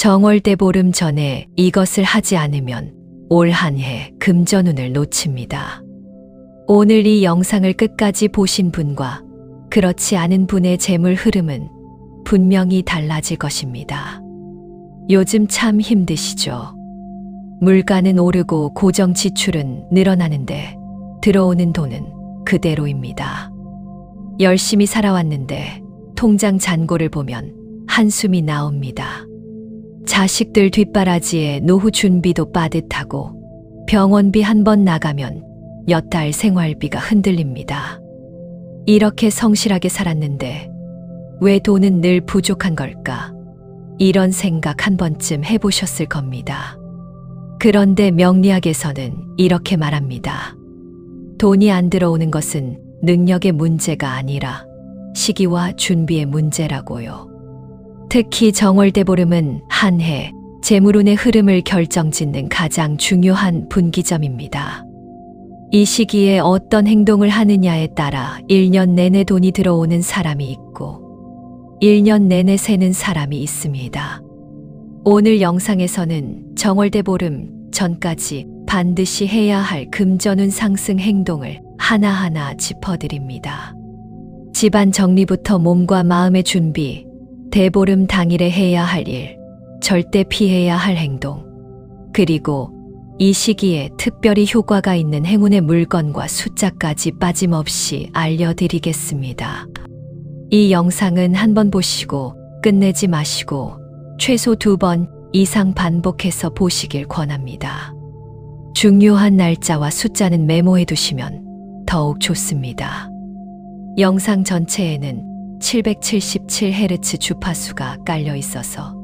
정월대 보름 전에 이것을 하지 않으면 올 한 해 금전운을 놓칩니다. 오늘 이 영상을 끝까지 보신 분과 그렇지 않은 분의 재물 흐름은 분명히 달라질 것입니다. 요즘 참 힘드시죠? 물가는 오르고 고정 지출은 늘어나는데 들어오는 돈은 그대로입니다. 열심히 살아왔는데 통장 잔고를 보면 한숨이 나옵니다. 자식들 뒷바라지에 노후 준비도 빠듯하고 병원비 한 번 나가면 몇 달 생활비가 흔들립니다. 이렇게 성실하게 살았는데 왜 돈은 늘 부족한 걸까? 이런 생각 한 번쯤 해보셨을 겁니다. 그런데 명리학에서는 이렇게 말합니다. 돈이 안 들어오는 것은 능력의 문제가 아니라 시기와 준비의 문제라고요. 특히 정월대 보름은 한 해 재물운의 흐름을 결정짓는 가장 중요한 분기점입니다. 이 시기에 어떤 행동을 하느냐에 따라 1년 내내 돈이 들어오는 사람이 있고 1년 내내 새는 사람이 있습니다. 오늘 영상에서는 정월대 보름 전까지 반드시 해야 할 금전운 상승 행동을 하나하나 짚어드립니다. 집안 정리부터 몸과 마음의 준비, 대보름 당일에 해야 할 일, 절대 피해야 할 행동, 그리고 이 시기에 특별히 효과가 있는 행운의 물건과 숫자까지 빠짐없이 알려드리겠습니다. 이 영상은 한번 보시고 끝내지 마시고 최소 2번 이상 반복해서 보시길 권합니다. 중요한 날짜와 숫자는 메모해 두시면 더욱 좋습니다. 영상 전체에는 777Hz 주파수가 깔려 있어서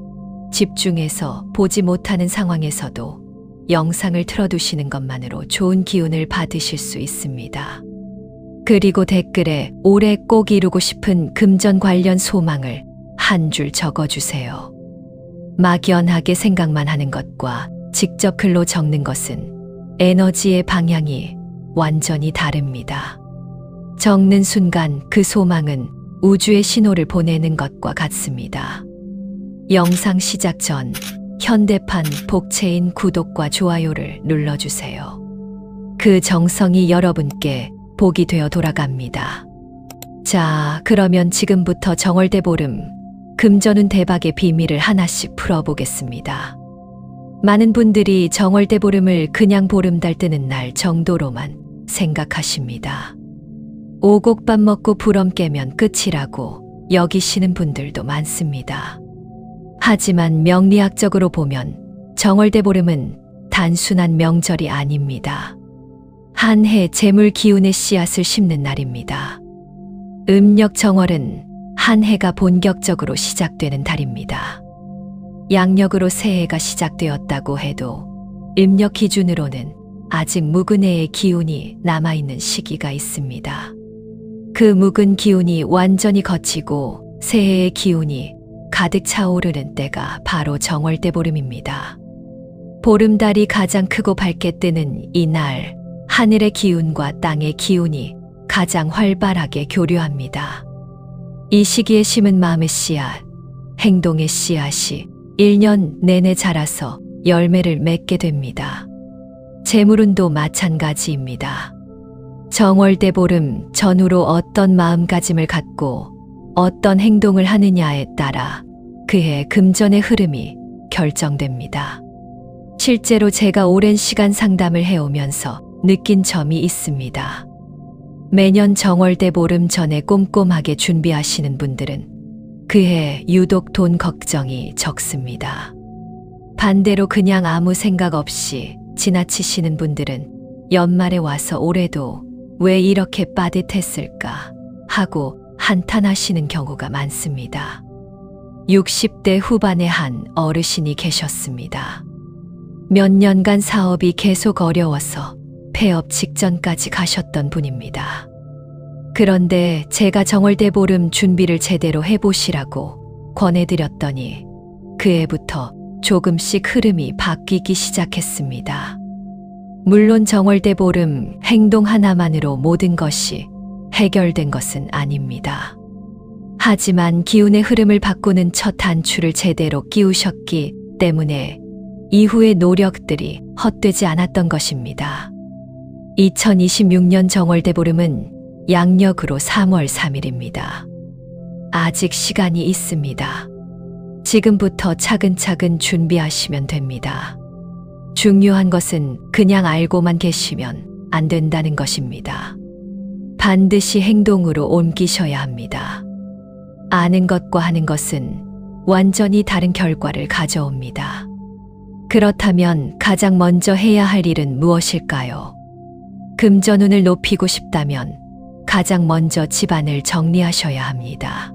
집중해서 보지 못하는 상황에서도 영상을 틀어두시는 것만으로 좋은 기운을 받으실 수 있습니다. 그리고 댓글에 올해 꼭 이루고 싶은 금전 관련 소망을 한 줄 적어주세요. 막연하게 생각만 하는 것과 직접 글로 적는 것은 에너지의 방향이 완전히 다릅니다. 적는 순간 그 소망은 우주의 신호를 보내는 것과 같습니다. 영상 시작 전 현대판 복채인 구독과 좋아요를 눌러주세요. 그 정성이 여러분께 복이 되어 돌아갑니다. 자, 그러면 지금부터 정월대 보름 금전운 대박의 비밀을 하나씩 풀어보겠습니다. 많은 분들이 정월대 보름을 그냥 보름달 뜨는 날 정도로만 생각하십니다. 오곡밥 먹고 부럼 깨면 끝이라고 여기시는 분들도 많습니다. 하지만 명리학적으로 보면 정월대 보름은 단순한 명절이 아닙니다. 한 해 재물 기운의 씨앗을 심는 날입니다. 음력 정월은 한 해가 본격적으로 시작되는 달입니다. 양력으로 새해가 시작되었다고 해도 음력 기준으로는 아직 묵은 해의 기운이 남아있는 시기가 있습니다. 그 묵은 기운이 완전히 거치고 새해의 기운이 가득 차오르는 때가 바로 정월대 보름입니다. 보름달이 가장 크고 밝게 뜨는 이날, 하늘의 기운과 땅의 기운이 가장 활발하게 교류합니다. 이 시기에 심은 마음의 씨앗, 행동의 씨앗이 1년 내내 자라서 열매를 맺게 됩니다. 재물운도 마찬가지입니다. 정월대 보름 전후로 어떤 마음가짐을 갖고 어떤 행동을 하느냐에 따라 그해 금전의 흐름이 결정됩니다. 실제로 제가 오랜 시간 상담을 해오면서 느낀 점이 있습니다. 매년 정월대 보름 전에 꼼꼼하게 준비하시는 분들은 그해 유독 돈 걱정이 적습니다. 반대로 그냥 아무 생각 없이 지나치시는 분들은 연말에 와서 올해도 왜 이렇게 빠듯했을까 하고 한탄하시는 경우가 많습니다. 60대 후반의 한 어르신이 계셨습니다. 몇 년간 사업이 계속 어려워서 폐업 직전까지 가셨던 분입니다. 그런데 제가 정월대 보름 준비를 제대로 해보시라고 권해드렸더니 그 해부터 조금씩 흐름이 바뀌기 시작했습니다. 물론 정월대 보름 행동 하나만으로 모든 것이 해결된 것은 아닙니다. 하지만 기운의 흐름을 바꾸는 첫 단추를 제대로 끼우셨기 때문에 이후의 노력들이 헛되지 않았던 것입니다. 2026년 정월대보름은 양력으로 3월 3일입니다. 아직 시간이 있습니다. 지금부터 차근차근 준비하시면 됩니다. 중요한 것은 그냥 알고만 계시면 안 된다는 것입니다. 반드시 행동으로 옮기셔야 합니다. 아는 것과 하는 것은 완전히 다른 결과를 가져옵니다. 그렇다면 가장 먼저 해야 할 일은 무엇일까요? 금전운을 높이고 싶다면 가장 먼저 집안을 정리하셔야 합니다.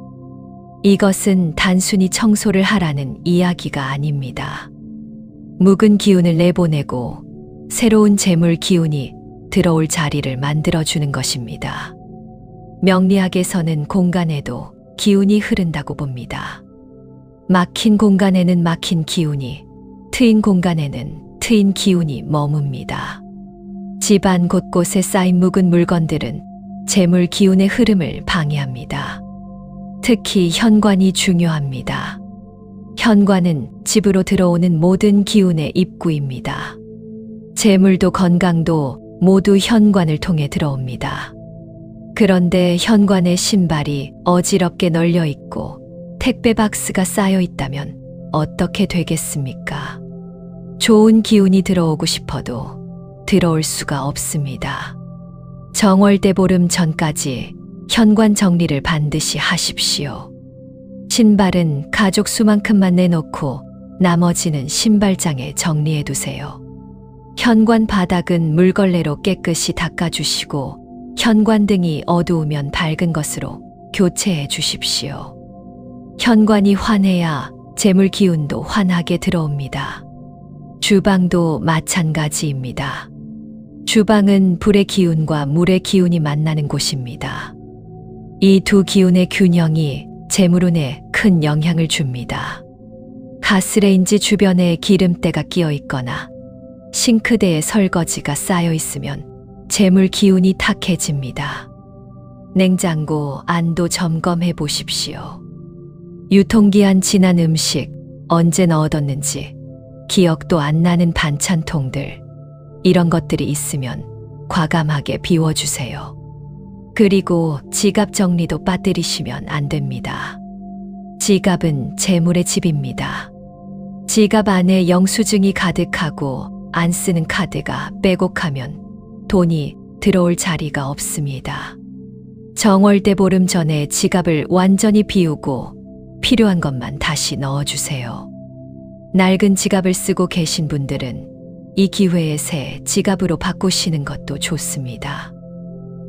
이것은 단순히 청소를 하라는 이야기가 아닙니다. 묵은 기운을 내보내고 새로운 재물 기운이 들어올 자리를 만들어주는 것입니다. 명리학에서는 공간에도 기운이 흐른다고 봅니다. 막힌 공간에는 막힌 기운이, 트인 공간에는 트인 기운이 머뭅니다. 집안 곳곳에 쌓인 묵은 물건들은 재물 기운의 흐름을 방해합니다. 특히 현관이 중요합니다. 현관은 집으로 들어오는 모든 기운의 입구입니다. 재물도 건강도 모두 현관을 통해 들어옵니다. 그런데 현관에 신발이 어지럽게 널려 있고 택배 박스가 쌓여 있다면 어떻게 되겠습니까? 좋은 기운이 들어오고 싶어도 들어올 수가 없습니다. 정월대보름 전까지 현관 정리를 반드시 하십시오. 신발은 가족 수만큼만 내놓고 나머지는 신발장에 정리해 두세요. 현관 바닥은 물걸레로 깨끗이 닦아주시고 현관등이 어두우면 밝은 것으로 교체해 주십시오. 현관이 환해야 재물 기운도 환하게 들어옵니다. 주방도 마찬가지입니다. 주방은 불의 기운과 물의 기운이 만나는 곳입니다. 이 두 기운의 균형이 재물운에 큰 영향을 줍니다. 가스레인지 주변에 기름때가 끼어 있거나 싱크대에 설거지가 쌓여 있으면 재물 기운이 탁해집니다. 냉장고 안도 점검해 보십시오. 유통기한 지난 음식 언제 넣어뒀는지 기억도 안 나는 반찬통들, 이런 것들이 있으면 과감하게 비워주세요. 그리고 지갑 정리도 빠뜨리시면 안 됩니다. 지갑은 재물의 집입니다. 지갑 안에 영수증이 가득하고 안 쓰는 카드가 빼곡하면 돈이 들어올 자리가 없습니다. 정월대보름 전에 지갑을 완전히 비우고 필요한 것만 다시 넣어주세요. 낡은 지갑을 쓰고 계신 분들은 이 기회에 새 지갑으로 바꾸시는 것도 좋습니다.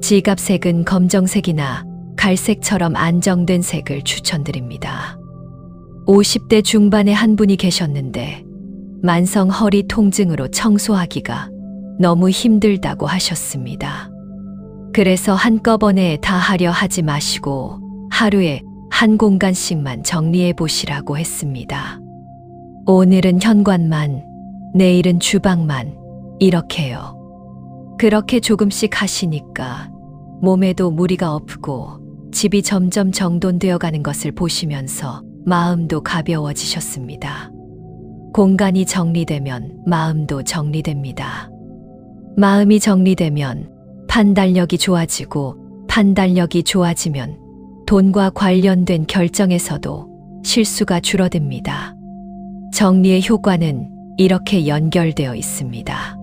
지갑 색은 검정색이나 갈색처럼 안정된 색을 추천드립니다. 50대 중반의 한 분이 계셨는데 만성 허리 통증으로 청소하기가 너무 힘들다고 하셨습니다. 그래서 한꺼번에 다 하려 하지 마시고 하루에 한 공간씩만 정리해 보시라고 했습니다. 오늘은 현관만, 내일은 주방만, 이렇게요. 그렇게 조금씩 하시니까 몸에도 무리가 없고 집이 점점 정돈되어 가는 것을 보시면서 마음도 가벼워지셨습니다. 공간이 정리되면 마음도 정리됩니다. 마음이 정리되면 판단력이 좋아지고 판단력이 좋아지면 돈과 관련된 결정에서도 실수가 줄어듭니다. 정리의 효과는 이렇게 연결되어 있습니다.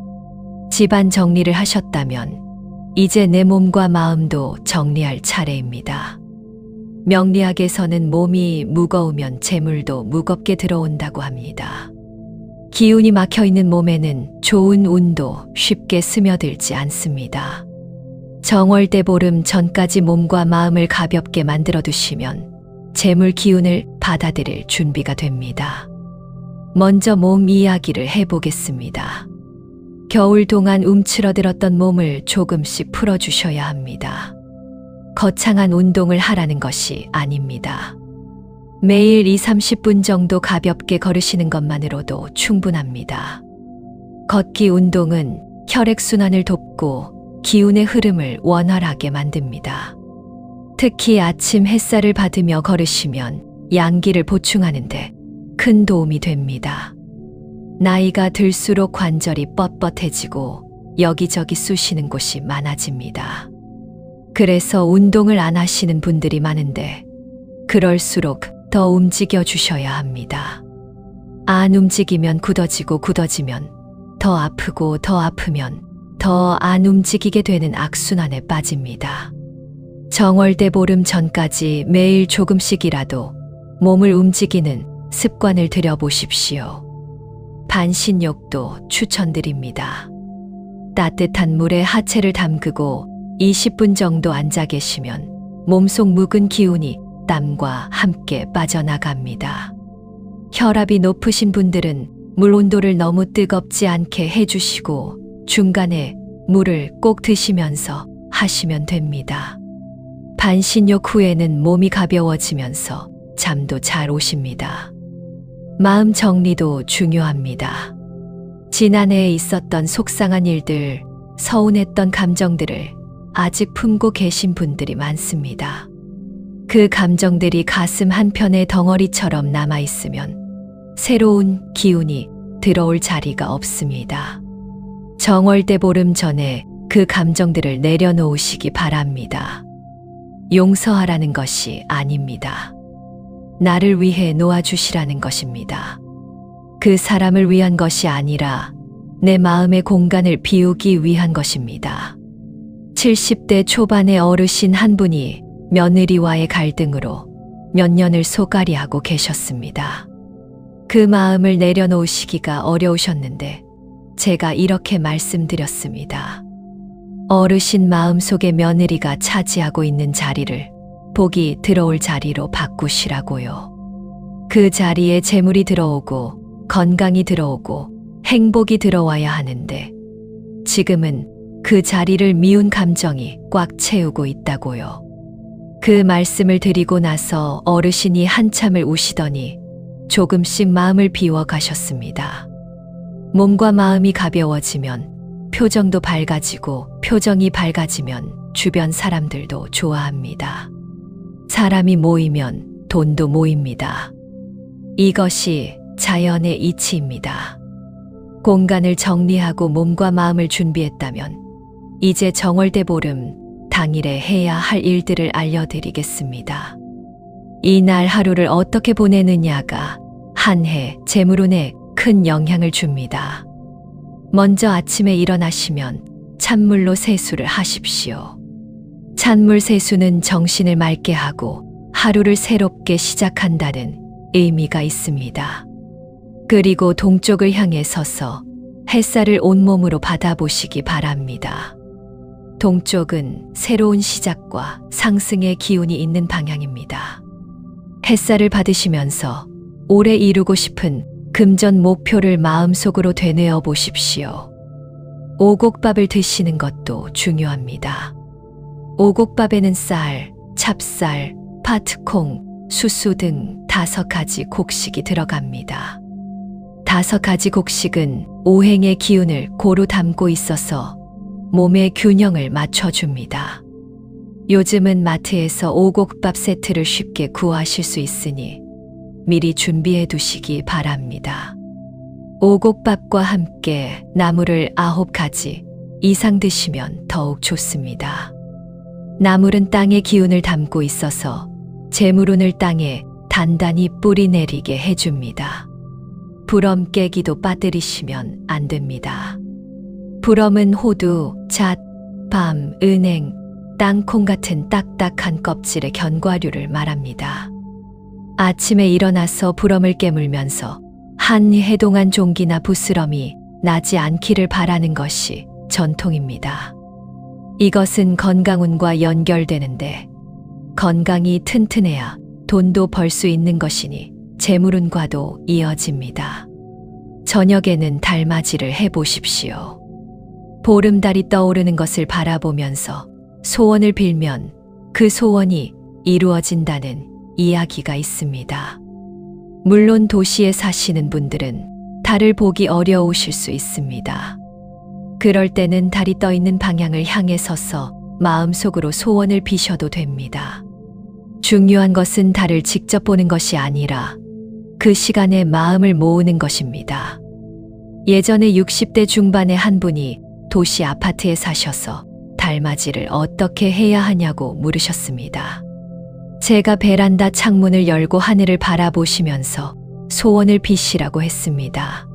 집안 정리를 하셨다면 이제 내 몸과 마음도 정리할 차례입니다. 명리학에서는 몸이 무거우면 재물도 무겁게 들어온다고 합니다. 기운이 막혀 있는 몸에는 좋은 운도 쉽게 스며들지 않습니다. 정월대보름 전까지 몸과 마음을 가볍게 만들어 두시면 재물 기운을 받아들일 준비가 됩니다. 먼저 몸 이야기를 해보겠습니다. 겨울 동안 움츠러들었던 몸을 조금씩 풀어주셔야 합니다. 거창한 운동을 하라는 것이 아닙니다. 매일 20-30분 정도 가볍게 걸으시는 것만으로도 충분합니다. 걷기 운동은 혈액순환을 돕고 기운의 흐름을 원활하게 만듭니다. 특히 아침 햇살을 받으며 걸으시면 양기를 보충하는 데 큰 도움이 됩니다. 나이가 들수록 관절이 뻣뻣해지고 여기저기 쑤시는 곳이 많아집니다. 그래서 운동을 안 하시는 분들이 많은데 그럴수록 더 움직여 주셔야 합니다. 안 움직이면 굳어지고 굳어지면 더 아프고 더 아프면 더 안 움직이게 되는 악순환에 빠집니다. 정월대 보름 전까지 매일 조금씩이라도 몸을 움직이는 습관을 들여보십시오. 반신욕도 추천드립니다. 따뜻한 물에 하체를 담그고 20분 정도 앉아 계시면 몸속 묵은 기운이 땀과 함께 빠져나갑니다. 혈압이 높으신 분들은 물 온도를 너무 뜨겁지 않게 해주시고 중간에 물을 꼭 드시면서 하시면 됩니다. 반신욕 후에는 몸이 가벼워지면서 잠도 잘 오십니다. 마음 정리도 중요합니다. 지난해에 있었던 속상한 일들, 서운했던 감정들을 아직 품고 계신 분들이 많습니다. 그 감정들이 가슴 한편의 덩어리처럼 남아있으면 새로운 기운이 들어올 자리가 없습니다. 정월대 보름 전에 그 감정들을 내려놓으시기 바랍니다. 용서하라는 것이 아닙니다. 나를 위해 놓아주시라는 것입니다. 그 사람을 위한 것이 아니라 내 마음의 공간을 비우기 위한 것입니다. 70대 초반의 어르신 한 분이 며느리와의 갈등으로 몇 년을 소갈이하고 계셨습니다. 그 마음을 내려놓으시기가 어려우셨는데 제가 이렇게 말씀드렸습니다. 어르신 마음속에 며느리가 차지하고 있는 자리를 복이 들어올 자리로 바꾸시라고요. 그 자리에 재물이 들어오고 건강이 들어오고 행복이 들어와야 하는데 지금은 그 자리를 미운 감정이 꽉 채우고 있다고요. 그 말씀을 드리고 나서 어르신이 한참을 우시더니 조금씩 마음을 비워 가셨습니다. 몸과 마음이 가벼워지면 표정도 밝아지고 표정이 밝아지면 주변 사람들도 좋아합니다. 사람이 모이면 돈도 모입니다. 이것이 자연의 이치입니다. 공간을 정리하고 몸과 마음을 준비했다면 이제 정월대 보름 당일에 해야 할 일들을 알려드리겠습니다. 이날 하루를 어떻게 보내느냐가 한 해 재물운에 큰 영향을 줍니다. 먼저 아침에 일어나시면 찬물로 세수를 하십시오. 찬물 세수는 정신을 맑게 하고 하루를 새롭게 시작한다는 의미가 있습니다. 그리고 동쪽을 향해 서서 햇살을 온몸으로 받아보시기 바랍니다. 동쪽은 새로운 시작과 상승의 기운이 있는 방향입니다. 햇살을 받으시면서 올해 이루고 싶은 금전 목표를 마음속으로 되뇌어 보십시오. 오곡밥을 드시는 것도 중요합니다. 오곡밥에는 쌀, 찹쌀, 파트콩, 수수 등 5가지 곡식이 들어갑니다. 5가지 곡식은 오행의 기운을 고루 담고 있어서 몸의 균형을 맞춰줍니다. 요즘은 마트에서 오곡밥 세트를 쉽게 구하실 수 있으니 미리 준비해 두시기 바랍니다. 오곡밥과 함께 나물을 9가지 이상 드시면 더욱 좋습니다. 나물은 땅의 기운을 담고 있어서 재물운을 땅에 단단히 뿌리 내리게 해줍니다. 부럼 깨기도 빠뜨리시면 안 됩니다. 부럼은 호두, 잣, 밤, 은행, 땅콩 같은 딱딱한 껍질의 견과류를 말합니다. 아침에 일어나서 부럼을 깨물면서 한 해 동안 종기나 부스럼이 나지 않기를 바라는 것이 전통입니다. 이것은 건강운과 연결되는데 건강이 튼튼해야 돈도 벌 수 있는 것이니 재물운과도 이어집니다. 저녁에는 달맞이를 해보십시오. 보름달이 떠오르는 것을 바라보면서 소원을 빌면 그 소원이 이루어진다는 이야기가 있습니다. 물론 도시에 사시는 분들은 달을 보기 어려우실 수 있습니다. 그럴 때는 달이 떠 있는 방향을 향해 서서 마음속으로 소원을 비셔도 됩니다. 중요한 것은 달을 직접 보는 것이 아니라 그 시간에 마음을 모으는 것입니다. 예전에 60대 중반의 한 분이 도시 아파트에 사셔서 달맞이를 어떻게 해야 하냐고 물으셨습니다. 제가 베란다 창문을 열고 하늘을 바라보시면서 소원을 비시라고 했습니다.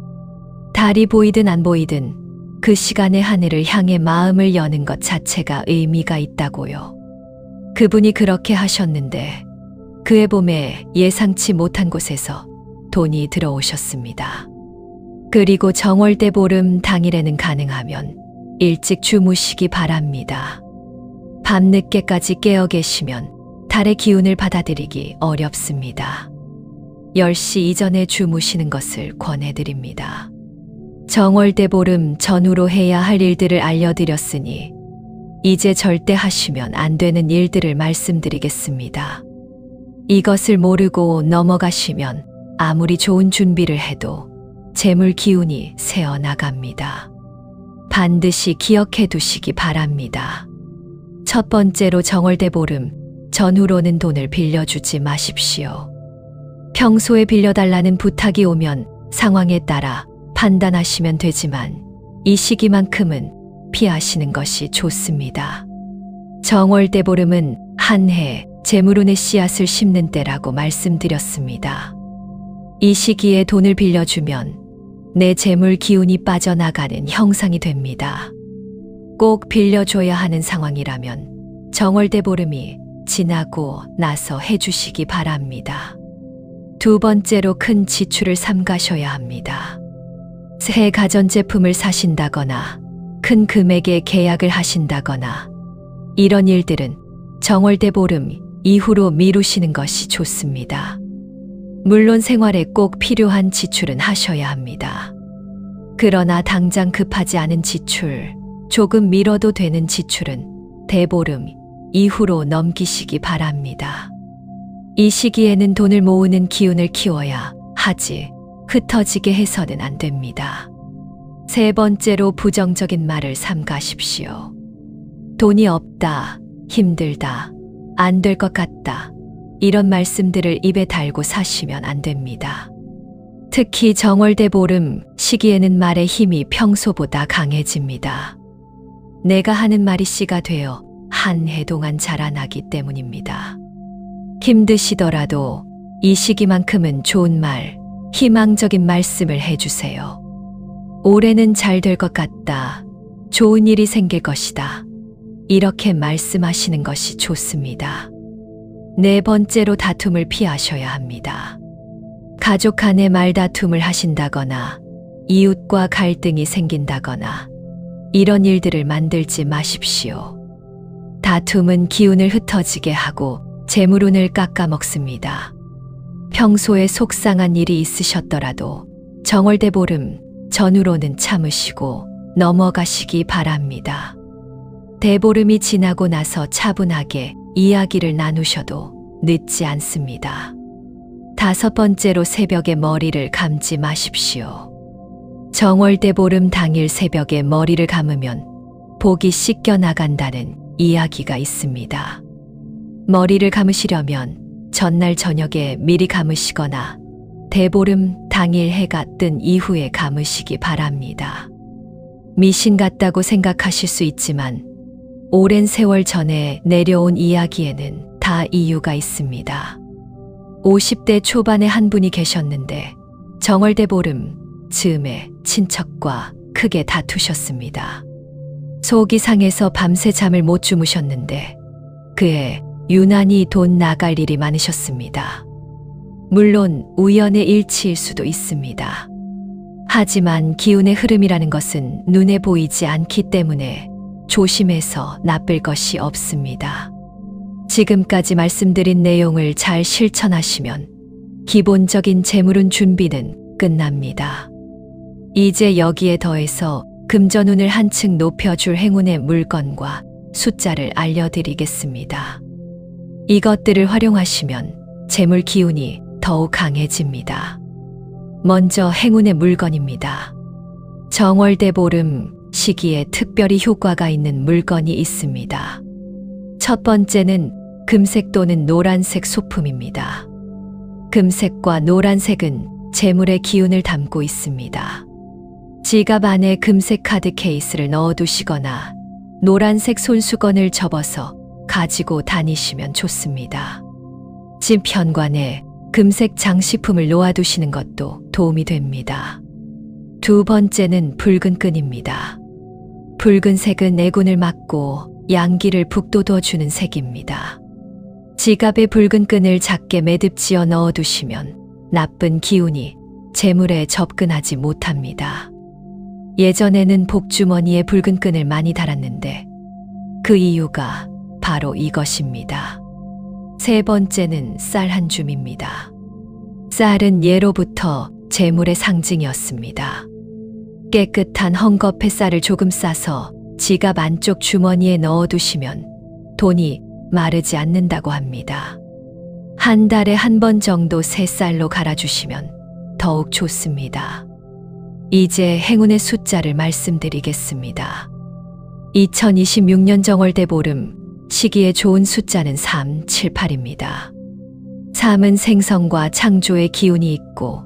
달이 보이든 안 보이든 그 시간에 하늘을 향해 마음을 여는 것 자체가 의미가 있다고요. 그분이 그렇게 하셨는데 그해 봄에 예상치 못한 곳에서 돈이 들어오셨습니다. 그리고 정월대 보름 당일에는 가능하면 일찍 주무시기 바랍니다. 밤늦게까지 깨어 계시면 달의 기운을 받아들이기 어렵습니다. 10시 이전에 주무시는 것을 권해드립니다. 정월대 보름 전후로 해야 할 일들을 알려드렸으니 이제 절대 하시면 안 되는 일들을 말씀드리겠습니다. 이것을 모르고 넘어가시면 아무리 좋은 준비를 해도 재물 기운이 새어나갑니다. 반드시 기억해 두시기 바랍니다. 첫 번째로 정월대 보름 전후로는 돈을 빌려주지 마십시오. 평소에 빌려달라는 부탁이 오면 상황에 따라 판단하시면 되지만 이 시기만큼은 피하시는 것이 좋습니다. 정월대 보름은 한 해 재물운의 씨앗을 심는 때라고 말씀드렸습니다. 이 시기에 돈을 빌려주면 내 재물 기운이 빠져나가는 형상이 됩니다. 꼭 빌려줘야 하는 상황이라면 정월대 보름이 지나고 나서 해주시기 바랍니다. 두 번째로 큰 지출을 삼가셔야 합니다. 새 가전제품을 사신다거나 큰 금액의 계약을 하신다거나 이런 일들은 정월대 보름 이후로 미루시는 것이 좋습니다. 물론 생활에 꼭 필요한 지출은 하셔야 합니다. 그러나 당장 급하지 않은 지출, 조금 미뤄도 되는 지출은 대보름 이후로 넘기시기 바랍니다. 이 시기에는 돈을 모으는 기운을 키워야 하지 흩어지게 해서는 안 됩니다. 세 번째로 부정적인 말을 삼가십시오. 돈이 없다, 힘들다, 안 될 것 같다. 이런 말씀들을 입에 달고 사시면 안 됩니다. 특히 정월대 보름 시기에는 말의 힘이 평소보다 강해집니다. 내가 하는 말이 씨가 되어 한 해 동안 자라나기 때문입니다. 힘드시더라도 이 시기만큼은 좋은 말, 희망적인 말씀을 해주세요. 올해는 잘 될 것 같다. 좋은 일이 생길 것이다. 이렇게 말씀하시는 것이 좋습니다. 네 번째로 다툼을 피하셔야 합니다. 가족 간의 말다툼을 하신다거나 이웃과 갈등이 생긴다거나 이런 일들을 만들지 마십시오. 다툼은 기운을 흩어지게 하고 재물운을 깎아먹습니다. 평소에 속상한 일이 있으셨더라도 정월대 보름 전후로는 참으시고 넘어가시기 바랍니다. 대보름이 지나고 나서 차분하게 이야기를 나누셔도 늦지 않습니다. 다섯 번째로 새벽에 머리를 감지 마십시오. 정월대 보름 당일 새벽에 머리를 감으면 복이 씻겨 나간다는 이야기가 있습니다. 머리를 감으시려면 전날 저녁에 미리 감으시거나 대보름 당일 해가 뜬 이후에 감으시기 바랍니다. 미신 같다고 생각하실 수 있지만 오랜 세월 전에 내려온 이야기에는 다 이유가 있습니다. 50대 초반에 한 분이 계셨는데 정월대 보름 즈음에 친척과 크게 다투셨습니다. 속이 상해서 밤새 잠을 못 주무셨는데 그해 유난히 돈 나갈 일이 많으셨습니다. 물론 우연의 일치일 수도 있습니다. 하지만 기운의 흐름이라는 것은 눈에 보이지 않기 때문에 조심해서 나쁠 것이 없습니다. 지금까지 말씀드린 내용을 잘 실천하시면 기본적인 재물운 준비는 끝납니다. 이제 여기에 더해서 금전운을 한층 높여줄 행운의 물건과 숫자를 알려드리겠습니다. 이것들을 활용하시면 재물 기운이 더욱 강해집니다. 먼저 행운의 물건입니다. 정월대 보름 시기에 특별히 효과가 있는 물건이 있습니다. 첫 번째는 금색 또는 노란색 소품입니다. 금색과 노란색은 재물의 기운을 담고 있습니다. 지갑 안에 금색 카드 케이스를 넣어두시거나 노란색 손수건을 접어서 가지고 다니시면 좋습니다. 집 현관에 금색 장식품을 놓아두시는 것도 도움이 됩니다. 두 번째는 붉은 끈입니다. 붉은색은 내군을 막고 양기를 북돋워주는 색입니다. 지갑에 붉은 끈을 작게 매듭지어 넣어두시면 나쁜 기운이 재물에 접근하지 못합니다. 예전에는 복주머니에 붉은 끈을 많이 달았는데 그 이유가 바로 이것입니다. 세 번째는 쌀 한 줌입니다. 쌀은 예로부터 재물의 상징이었습니다. 깨끗한 헝겊에 쌀을 조금 싸서 지갑 안쪽 주머니에 넣어두시면 돈이 마르지 않는다고 합니다. 한 달에 한 번 정도 새 쌀로 갈아주시면 더욱 좋습니다. 이제 행운의 숫자를 말씀드리겠습니다. 2026년 정월대보름 시기에 좋은 숫자는 3, 7, 8입니다. 3은 생성과 창조의 기운이 있고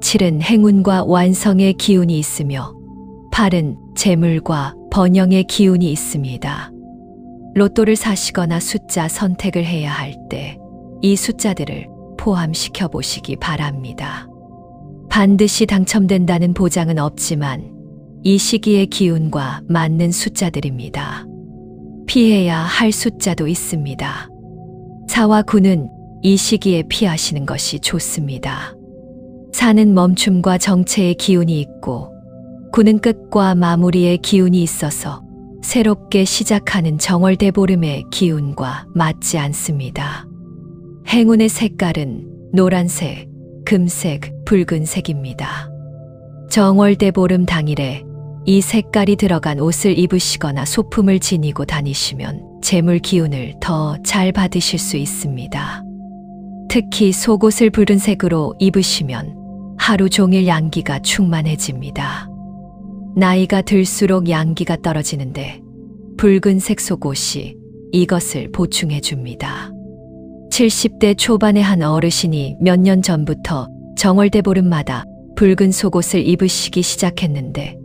7은 행운과 완성의 기운이 있으며 8은 재물과 번영의 기운이 있습니다. 로또를 사시거나 숫자 선택을 해야 할 때 이 숫자들을 포함시켜 보시기 바랍니다. 반드시 당첨된다는 보장은 없지만 이 시기의 기운과 맞는 숫자들입니다. 피해야 할 숫자도 있습니다. 4와 9는 이 시기에 피하시는 것이 좋습니다. 4는 멈춤과 정체의 기운이 있고 9는 끝과 마무리의 기운이 있어서 새롭게 시작하는 정월대보름의 기운과 맞지 않습니다. 행운의 색깔은 노란색, 금색, 붉은색입니다. 정월대보름 당일에 이 색깔이 들어간 옷을 입으시거나 소품을 지니고 다니시면 재물 기운을 더 잘 받으실 수 있습니다. 특히 속옷을 붉은색으로 입으시면 하루 종일 양기가 충만해집니다. 나이가 들수록 양기가 떨어지는데 붉은색 속옷이 이것을 보충해 줍니다. 70대 초반의 한 어르신이 몇 년 전부터 정월대보름마다 붉은 속옷을 입으시기 시작했는데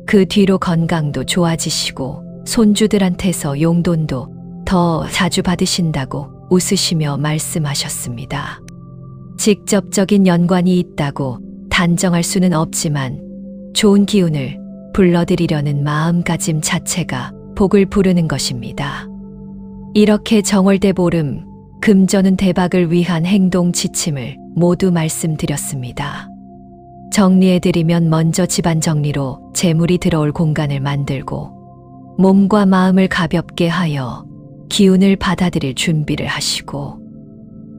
그 뒤로 건강도 좋아지시고 손주들한테서 용돈도 더 자주 받으신다고 웃으시며 말씀하셨습니다. 직접적인 연관이 있다고 단정할 수는 없지만 좋은 기운을 불러들이려는 마음가짐 자체가 복을 부르는 것입니다. 이렇게 정월대보름 금전운 대박을 위한 행동 지침을 모두 말씀드렸습니다. 정리해드리면 먼저 집안 정리로 재물이 들어올 공간을 만들고 몸과 마음을 가볍게 하여 기운을 받아들일 준비를 하시고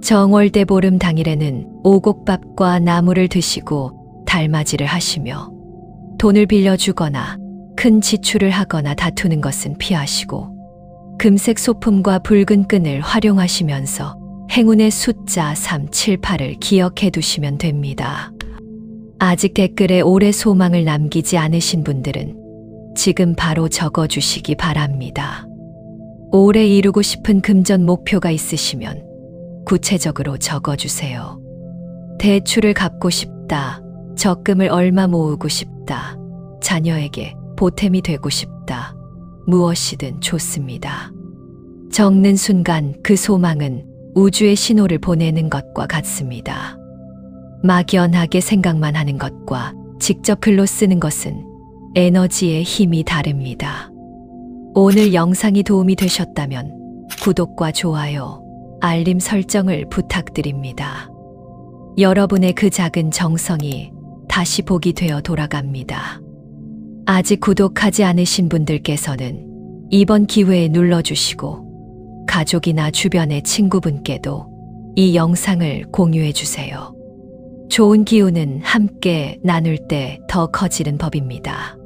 정월대보름 당일에는 오곡밥과 나물을 드시고 달맞이를 하시며 돈을 빌려주거나 큰 지출을 하거나 다투는 것은 피하시고 금색 소품과 붉은 끈을 활용하시면서 행운의 숫자 3, 7, 8을 기억해 두시면 됩니다. 아직 댓글에 올해 소망을 남기지 않으신 분들은 지금 바로 적어주시기 바랍니다. 올해 이루고 싶은 금전 목표가 있으시면 구체적으로 적어주세요. 대출을 갚고 싶다, 적금을 얼마 모으고 싶다, 자녀에게 보탬이 되고 싶다, 무엇이든 좋습니다. 적는 순간 그 소망은 우주의 신호를 보내는 것과 같습니다. 막연하게 생각만 하는 것과 직접 글로 쓰는 것은 에너지의 힘이 다릅니다. 오늘 영상이 도움이 되셨다면 구독과 좋아요, 알림 설정을 부탁드립니다. 여러분의 그 작은 정성이 다시 복이 되어 돌아갑니다. 아직 구독하지 않으신 분들께서는 이번 기회에 눌러주시고 가족이나 주변의 친구분께도 이 영상을 공유해 주세요. 좋은 기운은 함께 나눌 때 더 커지는 법입니다.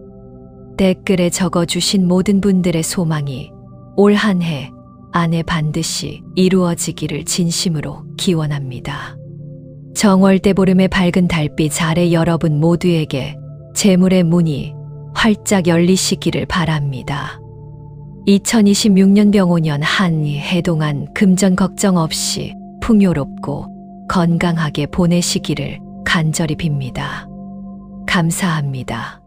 댓글에 적어주신 모든 분들의 소망이 올 한 해 안에 반드시 이루어지기를 진심으로 기원합니다. 정월대보름의 밝은 달빛 아래 여러분 모두에게 재물의 문이 활짝 열리시기를 바랍니다. 2026년 병오년 한 해 동안 금전 걱정 없이 풍요롭고 건강하게 보내시기를 간절히 빕니다. 감사합니다.